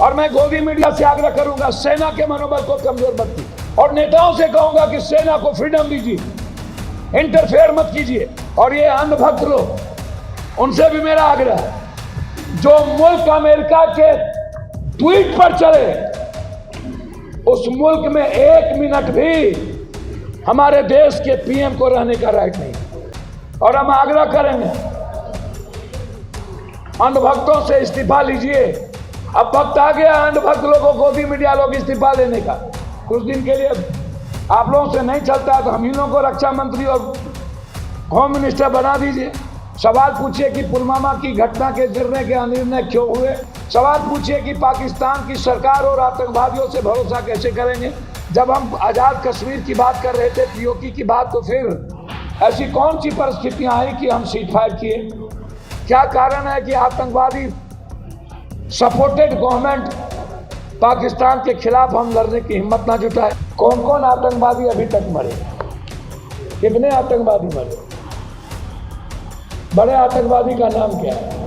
और मैं गोदी मीडिया से आग्रह करूंगा, सेना के मनोबल को कमजोर मत कीजिए और नेताओं से कहूंगा कि सेना को फ्रीडम दीजिए, इंटरफेयर मत कीजिए। और ये अंधभक्त लोग, उनसे भी मेरा आग्रह है, जो मुल्क अमेरिका के ट्वीट पर चले, उस मुल्क में 1 मिनट भी हमारे देश के पीएम को रहने का राइट नहीं। और हम आग्रह करेंगे, अंधभक्तों से इस्तीफा लीजिए। अब वक्त आ गया अंधभक्त लोगों, गोदी मीडिया लोग इस्तीफा लेने का। कुछ दिन के लिए आप लोगों से नहीं चलता तो हम इन लोगों को रक्षा मंत्री और होम मिनिस्टर बना दीजिए। सवाल पूछिए कि पुलवामा की घटना के गिरने के अनिर्णय क्यों हुए। सवाल पूछिए कि पाकिस्तान की सरकार और आतंकवादियों से भरोसा कैसे करेंगे। जब हम आज़ाद कश्मीर की बात कर रहे थे, पीओके की बात, तो फिर ऐसी कौन सी परिस्थितियां आई कि हम सीज फायर किए? क्या कारण है कि आतंकवादी सपोर्टेड गवर्नमेंट पाकिस्तान के खिलाफ हम लड़ने की हिम्मत ना जुटाए? कौन कौन आतंकवादी अभी तक मरे? कितने आतंकवादी मरे? बड़े आतंकवादी का नाम क्या है?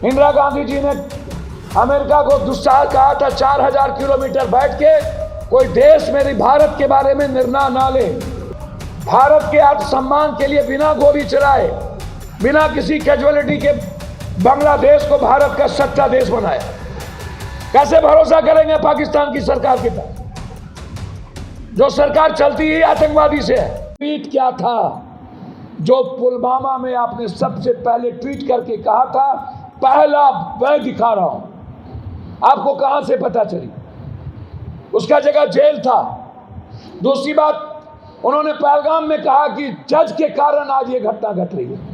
इंदिरा गांधी जी ने अमेरिका को दुस्साहस कहा था, 4000 किलोमीटर बैठ के कोई देश मेरी भारत के बारे में निर्णय ना ले, भारत के आत्मसम्मान के लिए बिना गोली चलाए, बिना किसी कैजुअलिटी के बांग्लादेश को भारत का सच्चा देश बनाया। कैसे भरोसा करेंगे पाकिस्तान की सरकार के पास, जो सरकार चलती ही आतंकवादी से है? ट्वीट क्या था जो पुलवामा में आपने सबसे पहले ट्वीट करके कहा था, पहला मैं दिखा रहा हूं? आपको कहां से पता चली? उसका जगह जेल था। दूसरी बात, उन्होंने पहलगाम में कहा कि जज के कारण आज ये घटना घट रही है।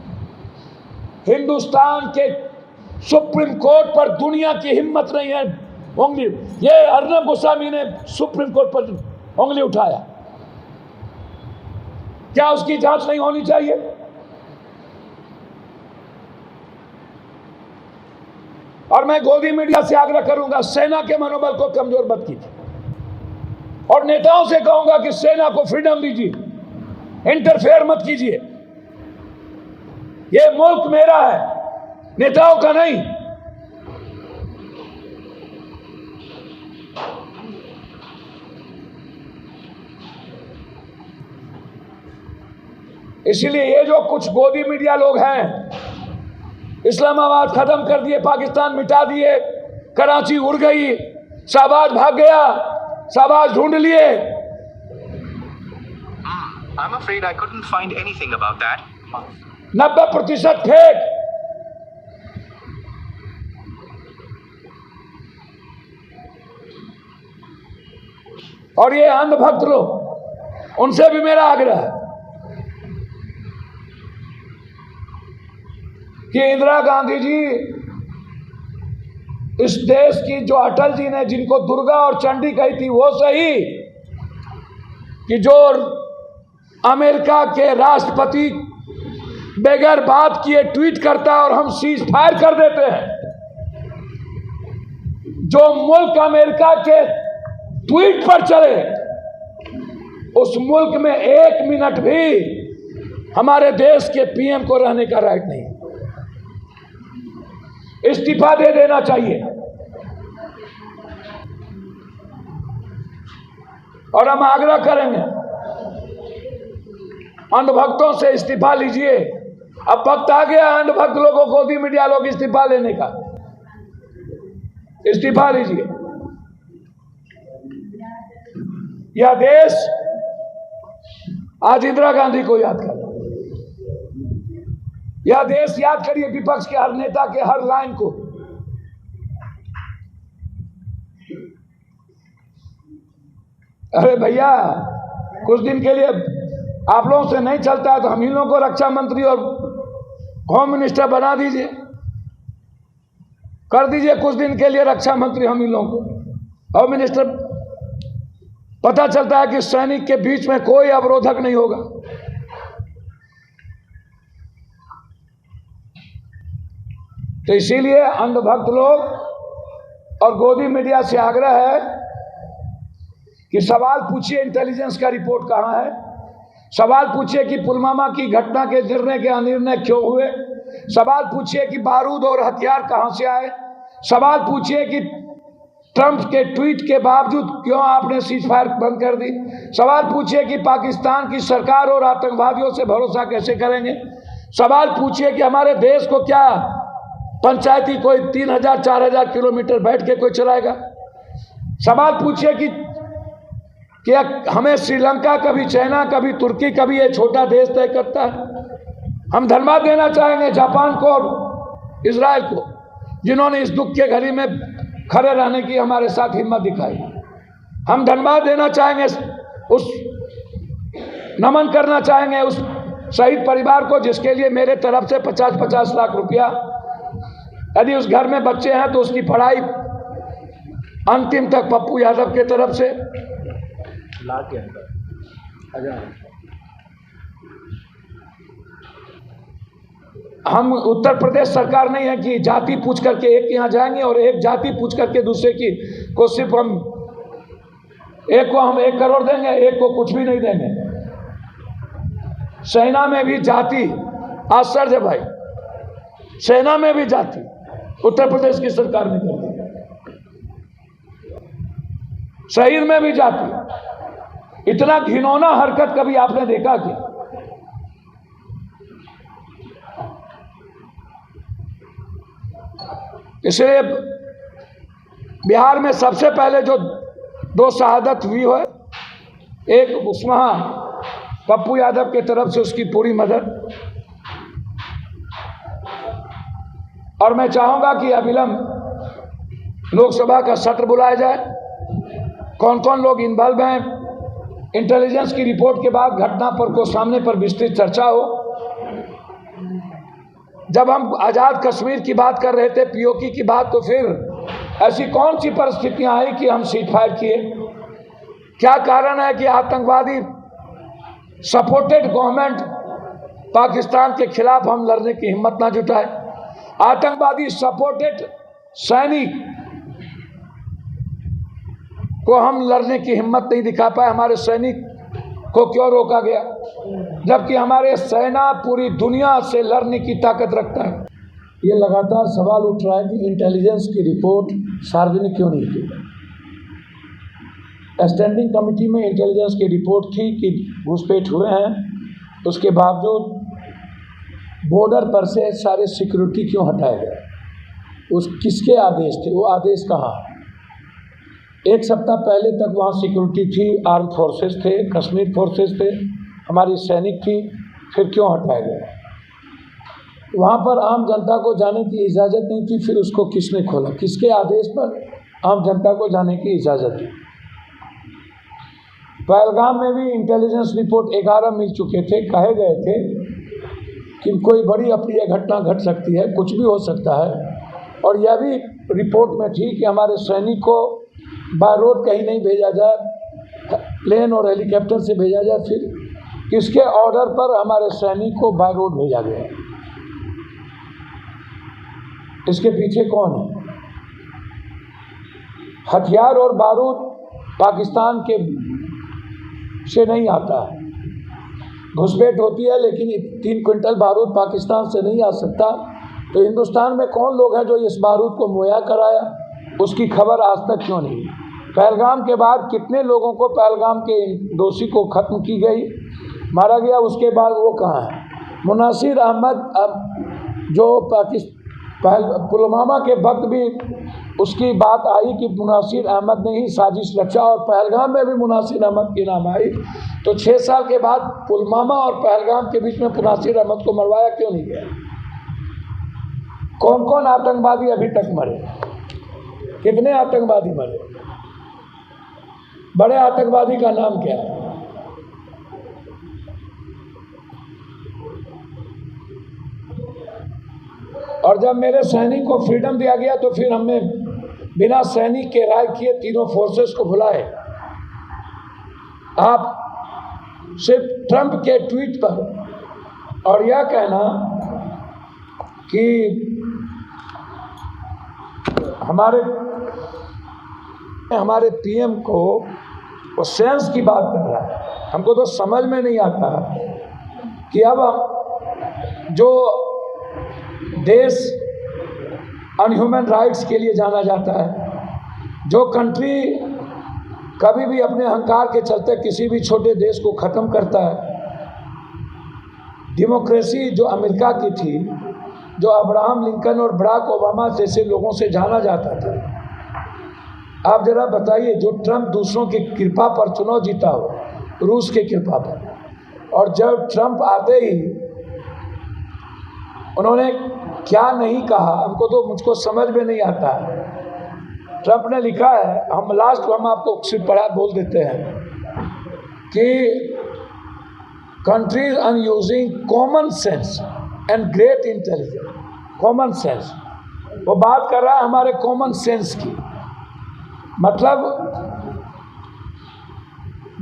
हिंदुस्तान के सुप्रीम कोर्ट पर दुनिया की हिम्मत नहीं है उंगली, ये अर्नब गोस्वामी ने सुप्रीम कोर्ट पर उंगली उठाया। क्या उसकी जांच नहीं होनी चाहिए? और मैं गोदी मीडिया से आग्रह करूंगा, सेना के मनोबल को कमजोर मत कीजिए और नेताओं से कहूंगा कि सेना को फ्रीडम दीजिए, इंटरफेयर मत कीजिए। ये मुल्क मेरा है, नेताओं का नहीं। इसीलिए ये जो कुछ गोदी मीडिया लोग हैं, इस्लामाबाद खत्म कर दिए, पाकिस्तान मिटा दिए, कराची उड़ गई, शाहबाज भाग गया, शाहबाज ढूंढ लिए। I'm afraid I couldn't find anything about that. 90% fake. और ये अंधभक्त लोग, उनसे भी मेरा आग्रह है कि इंदिरा गांधी जी इस देश की, जो अटल जी ने जिनको दुर्गा और चंडी कही थी, वो सही कि जो अमेरिका के राष्ट्रपति बगैर बात किए ट्वीट करता है और हम सीज फायर कर देते हैं, जो मुल्क अमेरिका के ट्वीट पर चले, उस मुल्क में 1 मिनट भी हमारे देश के पीएम को रहने का राइट नहीं। इस्तीफा दे देना चाहिए। और हम आग्रह करेंगे, अंधभक्तों से इस्तीफा लीजिए। अब वक्त आ गया अंधभक्त लोगों, गोदी मीडिया लोग इस्तीफा लेने का। इस्तीफा लीजिए। यह देश आज इंदिरा गांधी को याद कर, यह देश याद करिए विपक्ष के हर नेता के हर लाइन को। अरे भैया, कुछ दिन के लिए आप लोगों से नहीं चलता है तो हम इन लोगों को रक्षा मंत्री और होम मिनिस्टर बना दीजिए, कर दीजिए कुछ दिन के लिए रक्षा मंत्री हम इन लोगों को, होम मिनिस्टर। पता चलता है कि सैनिक के बीच में कोई अवरोधक नहीं होगा। तो इसीलिए अंधभक्त लोग और गोदी मीडिया से आग्रह है कि सवाल पूछिए इंटेलिजेंस का रिपोर्ट कहाँ है, सवाल पूछिए कि पुलवामा की घटना के गिरने के अनिर्णय क्यों हुए, सवाल पूछिए कि बारूद और हथियार कहाँ से आए, सवाल पूछिए कि ट्रंप के ट्वीट के बावजूद क्यों आपने सीज फायर बंद कर दी। सवाल पूछिए कि पाकिस्तान की सरकार और आतंकवादियों से भरोसा कैसे करेंगे। सवाल पूछिए कि हमारे देश को क्या पंचायती कोई 3000-4000 किलोमीटर बैठ के कोई चलाएगा। सवाल पूछिए कि हमें श्रीलंका, कभी चाइना, कभी तुर्की, कभी ये छोटा देश तय करता है। हम धन्यवाद देना चाहेंगे जापान को और इजराइल को, जिन्होंने इस दुख के घड़ी में खड़े रहने की हमारे साथ हिम्मत दिखाई। हम धन्यवाद देना चाहेंगे, नमन करना चाहेंगे उस शहीद परिवार को, जिसके लिए मेरे तरफ से 50-50 लाख रुपया, यदि उस घर में बच्चे हैं तो उसकी पढ़ाई अंतिम तक पप्पू यादव के तरफ से लाख के अंदर 1000। हम उत्तर प्रदेश सरकार नहीं है कि जाति पूछ करके एक के यहाँ जाएंगे और एक जाति पूछ करके दूसरे की को सिर्फ हम एक को हम 1 करोड़ देंगे, एक को कुछ भी नहीं देंगे। सेना में भी जाति, आश्चर्य है भाई, सेना में भी जाति उत्तर प्रदेश की सरकार ने कर दी। शहीद में भी जाति। इतना घिनौना हरकत कभी आपने देखा क्या? इसलिए बिहार में सबसे पहले जो 2 शहादत हुई है, एक उसमें पप्पू यादव के तरफ से उसकी पूरी मदद, और मैं चाहूंगा कि अविलंब लोकसभा का सत्र बुलाया जाए। कौन कौन लोग इन्वॉल्व हैं, इंटेलिजेंस की रिपोर्ट के बाद घटना पर को सामने पर विस्तृत चर्चा हो। जब हम आज़ाद कश्मीर की बात कर रहे थे, पीओके की बात, तो फिर ऐसी कौन सी परिस्थितियां आई कि हम सीज फायर किए? क्या कारण है कि आतंकवादी सपोर्टेड गवर्नमेंट पाकिस्तान के खिलाफ हम लड़ने की हिम्मत ना जुटाए? आतंकवादी सपोर्टेड सैनिक को हम लड़ने की हिम्मत नहीं दिखा पाए। हमारे सैनिक को क्यों रोका गया, जबकि हमारे सेना पूरी दुनिया से लड़ने की ताकत रखता है? ये लगातार सवाल उठ रहा है कि इंटेलिजेंस की रिपोर्ट सार्वजनिक क्यों नहीं की? स्टैंडिंग कमेटी में इंटेलिजेंस की रिपोर्ट थी कि घुसपैठ हुए हैं, उसके बावजूद बॉर्डर पर से सारे सिक्योरिटी क्यों हटाए गए? उस किसके आदेश थे? वो आदेश कहाँ? 1 सप्ताह पहले तक वहाँ सिक्योरिटी थी, आर्म फोर्सेस थे, कश्मीर फोर्सेस थे, हमारी सैनिक थी, फिर क्यों हटाए गए? वहाँ पर आम जनता को जाने की इजाज़त नहीं थी, फिर उसको किसने खोला? किसके आदेश पर आम जनता को जाने की इजाज़त थी? पहलगाम में भी इंटेलिजेंस रिपोर्ट 11 मिल चुके थे, कहे गए थे कि कोई बड़ी अप्रिय घटना घट सकती है, कुछ भी हो सकता है। और यह भी रिपोर्ट में थी कि हमारे सैनिक को बाय रोड कहीं नहीं भेजा जाए, प्लेन और हेलीकॉप्टर से भेजा जाए। फिर किसके ऑर्डर पर हमारे सैनिक को बाय रोड भेजा गया? इसके पीछे कौन है? हथियार और बारूद पाकिस्तान के से नहीं आता है। घुसपैठ होती है, लेकिन 3 क्विंटल बारूद पाकिस्तान से नहीं आ सकता। तो हिंदुस्तान में कौन लोग हैं जो इस बारूद को मुहैया कराया? उसकी खबर आज तक क्यों नहीं? पहलगाम के बाद कितने लोगों को, पहलगाम के दोषी को ख़त्म की गई, मारा गया, उसके बाद वो कहाँ है? मुनासिर अहमद, अब जो पुलवामा के वक्त भी उसकी बात आई कि मुनासिर अहमद ने ही साजिश रचा, और पहलगाम में भी मुनासिर अहमद की नाम आई। तो 6 साल के बाद पुलवामा और पहलगाम के बीच में मुनासिर अहमद को मरवाया क्यों नहीं गया? कौन कौन आतंकवादी अभी तक मरे? कितने आतंकवादी मरे? बड़े आतंकवादी का नाम क्या है? और जब मेरे सैनिक को फ्रीडम दिया गया तो फिर हमने बिना सैनिक के राय किए तीनों फोर्सेस को बुलाए। आप सिर्फ ट्रंप के ट्वीट पर और यह कहना कि हमारे पीएम को वो सेंस की बात कर रहा है, हमको तो समझ में नहीं आता कि अब हम जो देश अनह्यूमन राइट्स के लिए जाना जाता है। जो कंट्री कभी भी अपने अहंकार के चलते किसी भी छोटे देश को ख़त्म करता है, डेमोक्रेसी जो अमेरिका की थी, जो अब्राहम लिंकन और बराक ओबामा जैसे लोगों से जाना जाता था। आप जरा बताइए, जो ट्रंप दूसरों की कृपा पर चुनाव जीता हो, रूस के कृपा पर, और जब ट्रंप आते ही उन्होंने क्या नहीं कहा, हमको तो मुझको समझ में नहीं आता। ट्रंप ने लिखा है, हम आपको सिर्फ पढ़ा बोल देते हैं कि countries are using common sense and great intelligence. Common sense, वो बात कर रहा है हमारे कॉमन सेंस की। मतलब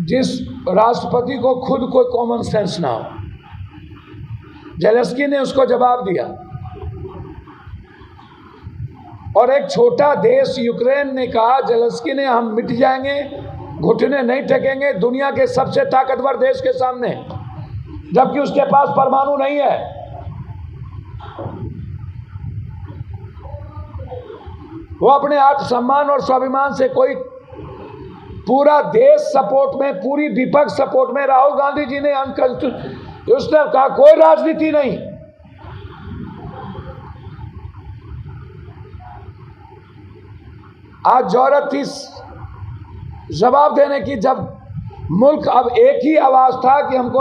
जिस राष्ट्रपति को खुद कोई कॉमन सेंस ना हो। जेलेंस्की ने उसको जवाब दिया, और एक छोटा देश यूक्रेन ने कहा, जेलेंस्की ने, हम मिट जाएंगे, घुटने नहीं टेकेंगे दुनिया के सबसे ताकतवर देश के सामने, जबकि उसके पास परमाणु नहीं है। वो अपने आत्मसम्मान और स्वाभिमान से, कोई पूरा देश सपोर्ट में, पूरी विपक्ष सपोर्ट में, राहुल गांधी जी ने उसने कहा कोई राजनीति नहीं। आज जरूरत थी जवाब देने की, जब मुल्क अब एक ही आवाज था कि हमको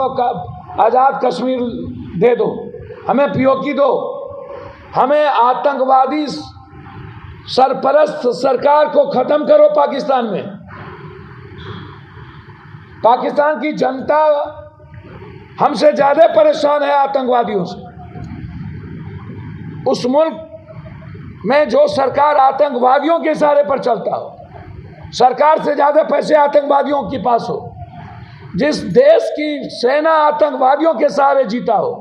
आज़ाद कश्मीर दे दो, हमें पीओके दो, हमें आतंकवादी सरपरस्त सरकार को खत्म करो पाकिस्तान में। पाकिस्तान की जनता हमसे ज्यादा परेशान है आतंकवादियों से। उस मुल्क में जो सरकार आतंकवादियों के इशारे पर चलता हो, सरकार से ज्यादा पैसे आतंकवादियों के पास हो, जिस देश की सेना आतंकवादियों के सहारे जीता हो,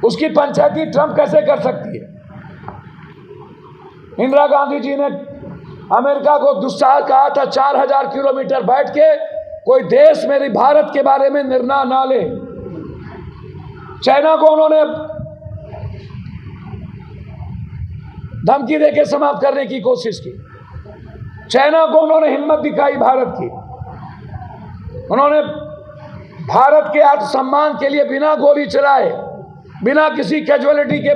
उसकी पंचायती ट्रंप कैसे कर सकती है? इंदिरा गांधी जी ने अमेरिका को दुस्साहस कहा था, 4000 किलोमीटर बैठ के कोई देश मेरे भारत के बारे में निर्णय ना ले। चाइना को उन्होंने धमकी देके समाप्त करने की कोशिश की। चाइना को उन्होंने हिम्मत दिखाई भारत की। उन्होंने भारत के आत्मसम्मान के लिए बिना गोली चलाए, बिना किसी कैजुअलिटी के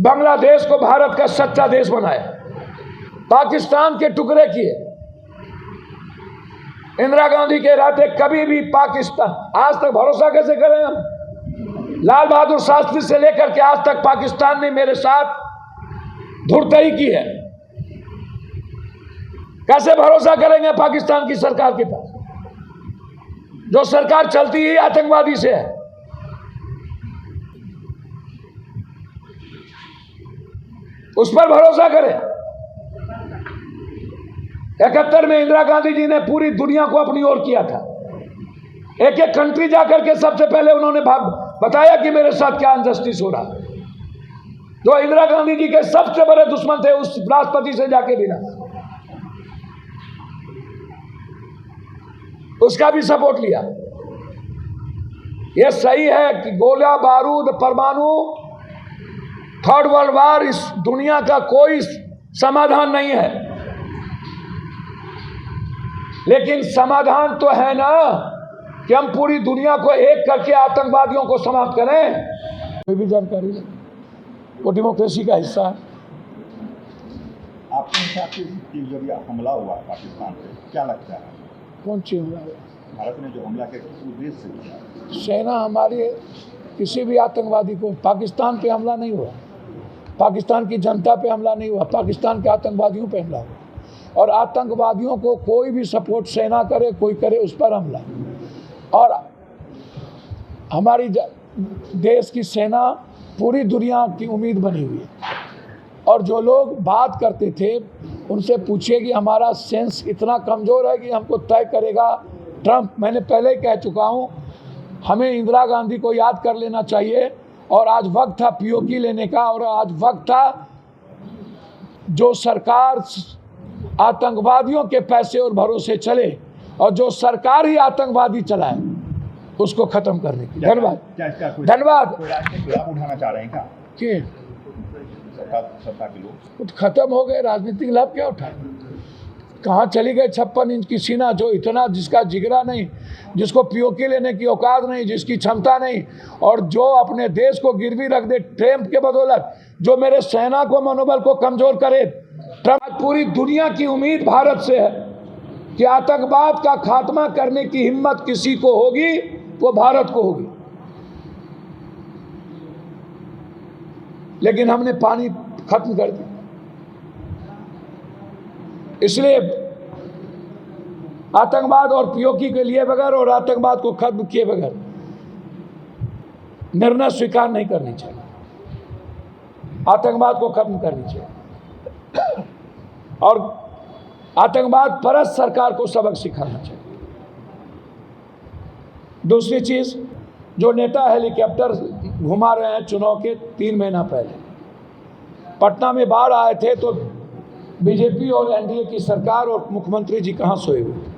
बांग्लादेश को भारत का सच्चा देश बनाया, पाकिस्तान के टुकड़े किए। इंदिरा गांधी के रहते कभी भी पाकिस्तान, आज तक भरोसा कैसे करें हम? लाल बहादुर शास्त्री से लेकर के आज तक पाकिस्तान ने मेरे साथ धुरतई की है। कैसे भरोसा करेंगे पाकिस्तान की सरकार के पास, जो सरकार चलती ही आतंकवादी से है? उस पर भरोसा करें। 71 में इंदिरा गांधी जी ने पूरी दुनिया को अपनी ओर किया था। एक एक कंट्री जाकर के सबसे पहले उन्होंने बताया कि मेरे साथ क्या अनजस्टिस हो रहा। जो इंदिरा गांधी जी के सबसे बड़े दुश्मन थे, उस राष्ट्रपति से जाके मिला, उसका भी सपोर्ट लिया। यह सही है कि गोला बारूद, परमाणु, थर्ड वर्ल्ड वार इस दुनिया का कोई समाधान नहीं है, लेकिन समाधान तो है ना कि हम पूरी दुनिया को एक करके आतंकवादियों को समाप्त करें। कोई भी जानकारी नहीं, वो डेमोक्रेसी का हिस्सा है। आपके हिसाब से जो भी हमला हुआ पाकिस्तान पे, क्या लगता है? कौन सी हमला हुआ? भारत ने जो हमला के उद्देश्य से किया। सेना हमारी किसी भी आतंकवादी को, पाकिस्तान पे हमला नहीं हुआ, पाकिस्तान की जनता पे हमला नहीं हुआ, पाकिस्तान के आतंकवादियों पे हमला हुआ। और आतंकवादियों को कोई भी सपोर्ट सेना करे, कोई करे, उस पर हमला। और हमारी देश की सेना पूरी दुनिया की उम्मीद बनी हुई है। और जो लोग बात करते थे उनसे पूछिए कि हमारा सेंस इतना कमज़ोर है कि हमको तय करेगा ट्रंप। मैंने पहले ही कह चुका हूँ, हमें इंदिरा गांधी को याद कर लेना चाहिए। और आज वक्त था पीओके लेने का, और आज वक्त था जो सरकार आतंकवादियों के पैसे और भरोसे चले, और जो सरकार ही आतंकवादी चलाए, उसको खत्म करने की। धन्यवाद। क्या इसका धन्यवाद। कोई राजनीतिक लाभ उठाना चाह रहे हैं क्या? कि सत्ता के लोग कुछ खत्म हो गए, राजनीतिक लाभ क्या उठाए? कहाँ चली गई 56 इंच की सीना, जो इतना, जिसका जिगरा नहीं, जिसको पीओके लेने की औकात नहीं, जिसकी क्षमता नहीं, और जो अपने देश को गिरवी रख दे ट्रंप के बदौलत, जो मेरे सेना को, मनोबल को कमजोर करे। ट्रंप, पूरी दुनिया की उम्मीद भारत से है कि आतंकवाद का खात्मा करने की हिम्मत किसी को होगी वो भारत को होगी, लेकिन हमने पानी खत्म कर दिया। इसलिए आतंकवाद और पीओके के लिए बगैर और आतंकवाद को खत्म किए बगैर निर्णय स्वीकार नहीं करनी चाहिए। आतंकवाद को खत्म करनी चाहिए और आतंकवाद परस्त सरकार को सबक सिखाना चाहिए। दूसरी चीज, जो नेता हेलीकॉप्टर घुमा रहे हैं चुनाव के 3 महीना पहले, पटना में बाढ़ आए थे तो बीजेपी और एनडीए की सरकार और मुख्यमंत्री जी कहाँ सोए हुए थे?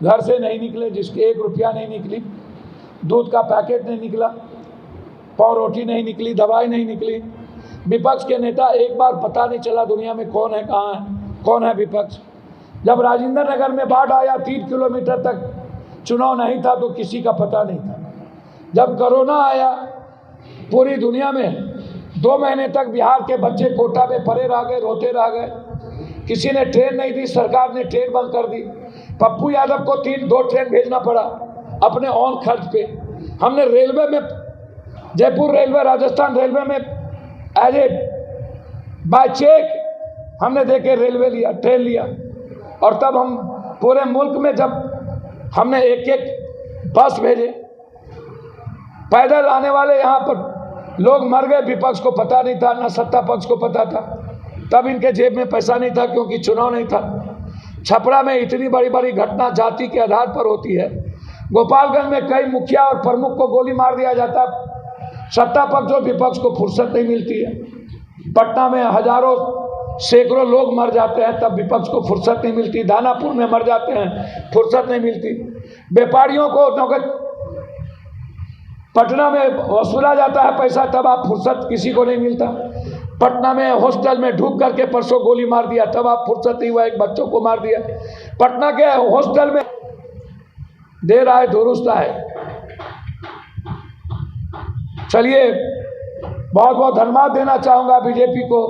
घर से नहीं निकले, जिसके 1 रुपया नहीं निकली, दूध का पैकेट नहीं निकला, पाव रोटी नहीं निकली, दवाई नहीं निकली। विपक्ष के नेता, एक बार पता नहीं चला दुनिया में कौन है, कहाँ है, कौन है विपक्ष। जब राजेंद्र नगर में बाढ़ आया, 3 किलोमीटर तक चुनाव नहीं था तो किसी का पता नहीं था। जब कोरोना आया, पूरी दुनिया में 2 महीने तक बिहार के बच्चे कोटा में पड़े रह गए, रोते रह गए। किसी ने ट्रेन नहीं दी, सरकार ने ट्रेन बंद कर दी। पप्पू यादव को 2 ट्रेन भेजना पड़ा अपने ऑन खर्च पे। हमने रेलवे में, जयपुर रेलवे, राजस्थान रेलवे में एज ए बाय चेक हमने देके रेलवे लिया, ट्रेन लिया। और तब हम पूरे मुल्क में जब हमने 1-1 बस भेजे, पैदल आने वाले यहाँ पर लोग मर गए। विपक्ष को पता नहीं था, ना सत्ता पक्ष को पता था। तब इनके जेब में पैसा नहीं था क्योंकि चुनाव नहीं था। छपरा में इतनी बड़ी बड़ी घटना जाति के आधार पर होती है। गोपालगंज में कई मुखिया और प्रमुख को गोली मार दिया जाता, सत्ता पक्ष और विपक्ष को फुर्सत नहीं मिलती है। पटना में हजारों सैकड़ों लोग मर जाते हैं, तब विपक्ष को फुर्सत नहीं मिलती। दानापुर में मर जाते हैं, फुर्सत नहीं मिलती। व्यापारियों को नौकरी पटना में वसूला जाता है पैसा, तब आप फुर्सत किसी को नहीं मिलता। पटना में हॉस्टल में ढूक करके परसों गोली मार दिया, तब आप फुर्सत नहीं हुआ, एक बच्चों को मार दिया। पटना के हॉस्टल में देर आए दुरुस्त आए। चलिए, बहुत बहुत धन्यवाद देना चाहूँगा बीजेपी को।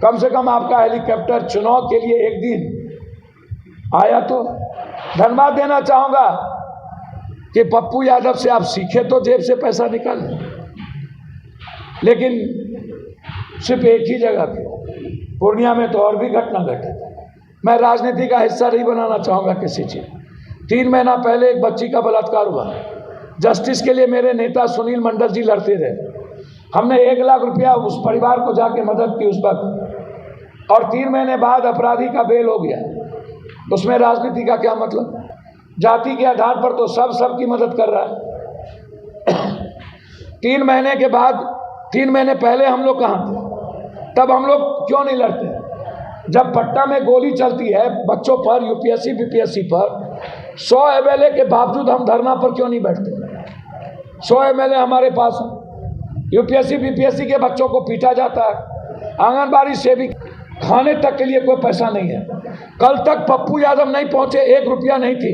कम से कम आपका हेलीकॉप्टर चुनाव के लिए एक दिन आया, तो धन्यवाद देना चाहूँगा कि पप्पू यादव से आप सीखे तो जेब से पैसा निकालें, लेकिन सिर्फ एक ही जगह पे, पूर्णिया में तो और भी घटना घटे। मैं राजनीति का हिस्सा नहीं बनाना चाहूँगा किसी चीज़। 3 महीना पहले एक बच्ची का बलात्कार हुआ, जस्टिस के लिए मेरे नेता सुनील मंडल जी लड़ते रहे। हमने 1 लाख रुपया उस परिवार को जाके मदद की उस वक्त, और 3 महीने बाद अपराधी का बेल हो गया। उसमें राजनीति का क्या मतलब? जाति के आधार पर तो सबकी मदद कर रहा है। 3 महीने के बाद, 3 महीने पहले हम लोग कहाँ थे? तब हम लोग क्यों नहीं लड़ते? जब पटना में गोली चलती है बच्चों पर, यूपीएससी बीपीएससी पर, 100 एमएलए के बावजूद हम धरना पर क्यों नहीं बैठते? 100 एमएलए हमारे पास हैं। यूपीएससी बीपीएससी के बच्चों को पीटा जाता है, आंगनबाड़ी से भी खाने तक के लिए कोई पैसा नहीं है। कल तक पप्पू यादव नहीं पहुंचे, 1 रुपया नहीं थी,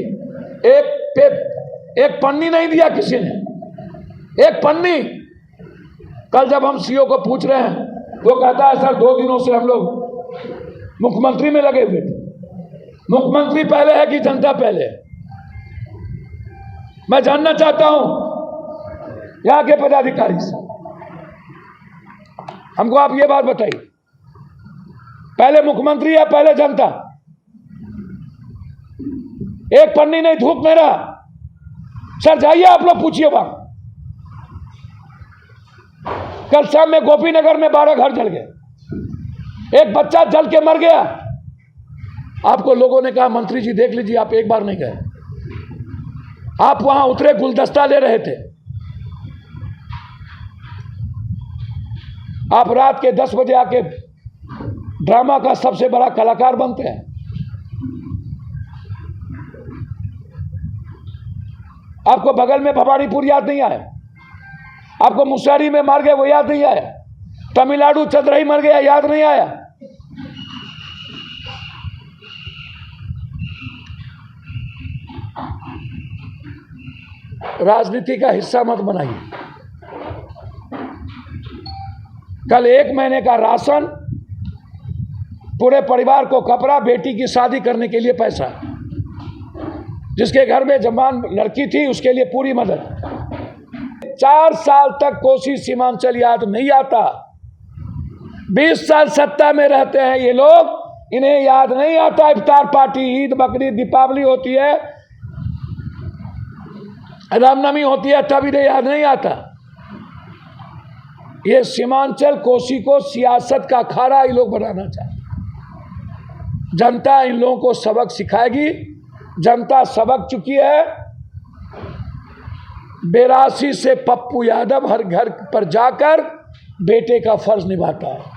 एक पन्नी नहीं दिया किसी ने, 1 पन्नी। कल जब हम सीओ को पूछ रहे हैं, वो कहता है सर 2 दिनों से हम लोग मुख्यमंत्री में लगे हुए थे। मुख्यमंत्री पहले है कि जनता पहले है? मैं जानना चाहता हूं यहाँ के पदाधिकारी से, हमको आप ये बात बताइए, पहले मुख्यमंत्री या पहले जनता? 1 पन्नी नहीं धूप में रहा। सर जाइए आप लोग पूछिए वहां। कल शाम में गोपीनगर में 12 घर जल गए, एक बच्चा जल के मर गया। आपको लोगों ने कहा मंत्री जी देख लीजिए, आप एक बार नहीं गए। आप वहां उतरे, गुलदस्ता ले रहे थे। आप रात के 10 बजे आके ड्रामा का सबसे बड़ा कलाकार बनते हैं। आपको बगल में भवानीपुर याद नहीं आया? आपको मुसहरी में मार गए वो याद नहीं आया? तमिलनाडु चंद्रही मर गया, याद नहीं आया? राजनीति का हिस्सा मत बनाइए। कल 1 महीने का राशन, पूरे परिवार को कपड़ा, बेटी की शादी करने के लिए पैसा, जिसके घर में जवान लड़की थी उसके लिए पूरी मदद। 4 साल तक कोसी सीमांचल याद नहीं आता। 20 साल सत्ता में रहते हैं ये लोग, इन्हें याद नहीं आता। इफ्तार पार्टी, ईद, बकरीद, दीपावली होती है, रामनवमी होती है, तब इन्हें याद नहीं आता। ये सीमांचल कोसी को सियासत का अखाड़ा ये लोग बनाना चाहते। जनता इन लोगों को सबक सिखाएगी। जनता सबक चुकी है। 82 से पप्पू यादव हर घर पर जाकर बेटे का फर्ज निभाता है।